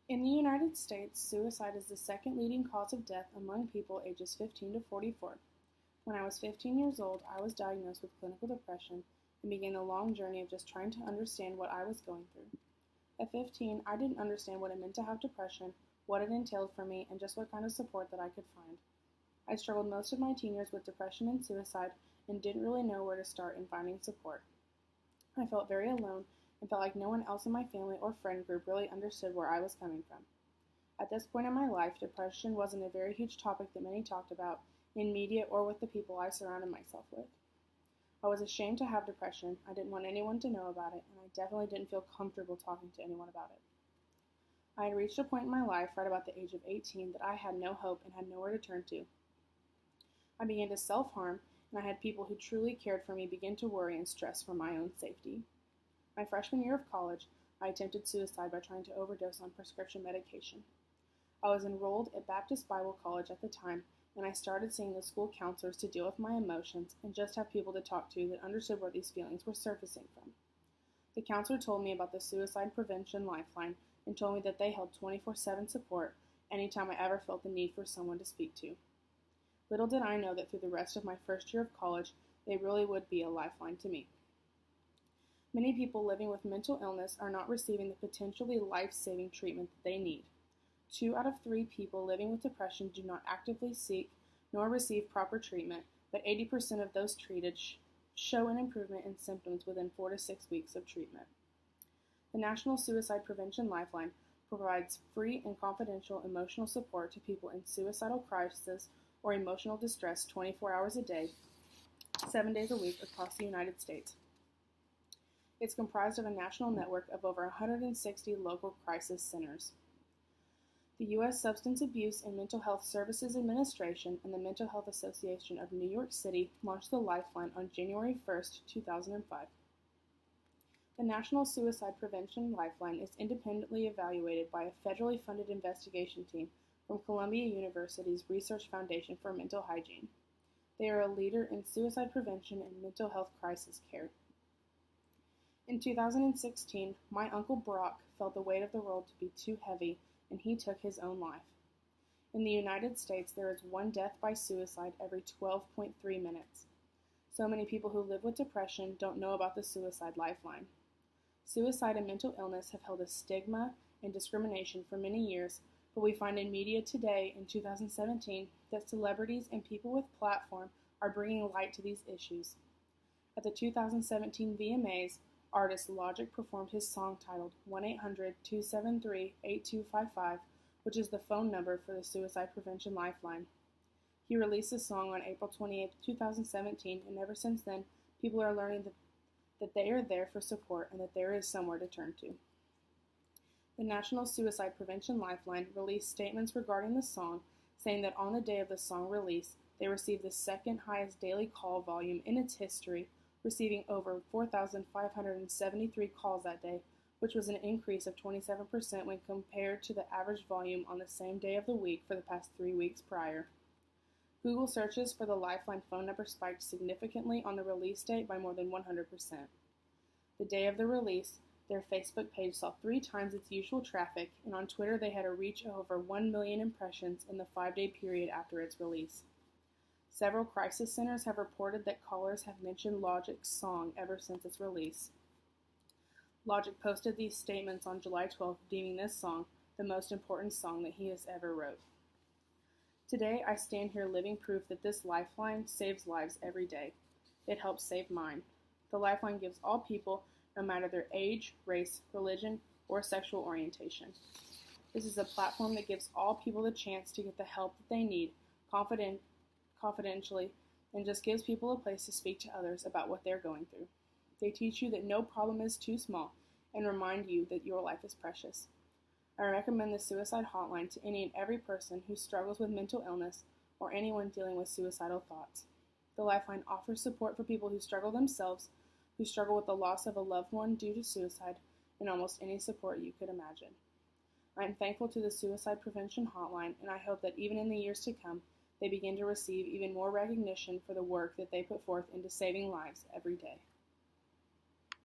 In the United States, suicide is the second leading cause of death among people ages 15 to 44. When I was 15 years old, I was diagnosed with clinical depression and began the long journey of just trying to understand what I was going through. At 15, I didn't understand what it meant to have depression, what it entailed for me, and just what kind of support that I could find. I struggled most of my teen years with depression and suicide and didn't really know where to start in finding support. I felt very alone and felt like no one else in my family or friend group really understood where I was coming from. At this point in my life, depression wasn't a very huge topic that many talked about in media or with the people I surrounded myself with. I was ashamed to have depression, I didn't want anyone to know about it, and I definitely didn't feel comfortable talking to anyone about it. I had reached a point in my life right about the age of 18 that I had no hope and had nowhere to turn to. I began to self-harm, and I had people who truly cared for me begin to worry and stress for my own safety. My freshman year of college, I attempted suicide by trying to overdose on prescription medication. I was enrolled at Baptist Bible College at the time, and I started seeing the school counselors to deal with my emotions and just have people to talk to that understood where these feelings were surfacing from. The counselor told me about the Suicide Prevention Lifeline and told me that they held 24/7 support anytime I ever felt the need for someone to speak to. Little did I know that through the rest of my first year of college, they really would be a lifeline to me. Many people living with mental illness are not receiving the potentially life-saving treatment that they need. 2 out of 3 people living with depression do not actively seek nor receive proper treatment, but 80% of those treated show an improvement in symptoms within 4 to 6 weeks of treatment. The National Suicide Prevention Lifeline provides free and confidential emotional support to people in suicidal crisis or emotional distress 24 hours a day, 7 days a week across the United States. It's comprised of a national network of over 160 local crisis centers. The U.S. Substance Abuse and Mental Health Services Administration and the Mental Health Association of New York City launched the Lifeline on January 1, 2005. The National Suicide Prevention Lifeline is independently evaluated by a federally funded investigation team from Columbia University's Research Foundation for Mental Hygiene. They are a leader in suicide prevention and mental health crisis care. In 2016, my Uncle Brock felt the weight of the world to be too heavy, and he took his own life. In the United States, there is 1 death by suicide every 12.3 minutes. So many people who live with depression don't know about the Suicide Lifeline. Suicide and mental illness have held a stigma and discrimination for many years, but we find in media today, in 2017, that celebrities and people with platform are bringing light to these issues. At the 2017 VMAs, artist Logic performed his song titled 1-800-273-8255, which is the phone number for the Suicide Prevention Lifeline. He released the song on April 28, 2017, and ever since then, people are learning that they are there for support and that there is somewhere to turn to. The National Suicide Prevention Lifeline released statements regarding the song, saying that on the day of the song release, they received the second highest daily call volume in its history, receiving over 4,573 calls that day, which was an increase of 27% when compared to the average volume on the same day of the week for the past 3 weeks prior. Google searches for the Lifeline phone number spiked significantly on the release date by more than 100%. The day of the release, their Facebook page saw 3 times its usual traffic, and on Twitter they had a reach of over 1 million impressions in the 5-day period after its release. Several crisis centers have reported that callers have mentioned Logic's song ever since its release. Logic posted these statements on July 12th, deeming this song the most important song that he has ever wrote. Today, I stand here living proof that this lifeline saves lives every day. It helps save mine. The Lifeline gives all people, no matter their age, race, religion, or sexual orientation. This is a platform that gives all people the chance to get the help that they need, confidentially, and just gives people a place to speak to others about what they're going through. They teach you that no problem is too small and remind you that your life is precious. I recommend the Suicide Hotline to any and every person who struggles with mental illness or anyone dealing with suicidal thoughts. The Lifeline offers support for people who struggle themselves, who struggle with the loss of a loved one due to suicide, and almost any support you could imagine. I am thankful to the Suicide Prevention Hotline, and I hope that even in the years to come, they begin to receive even more recognition for the work that they put forth into saving lives every day.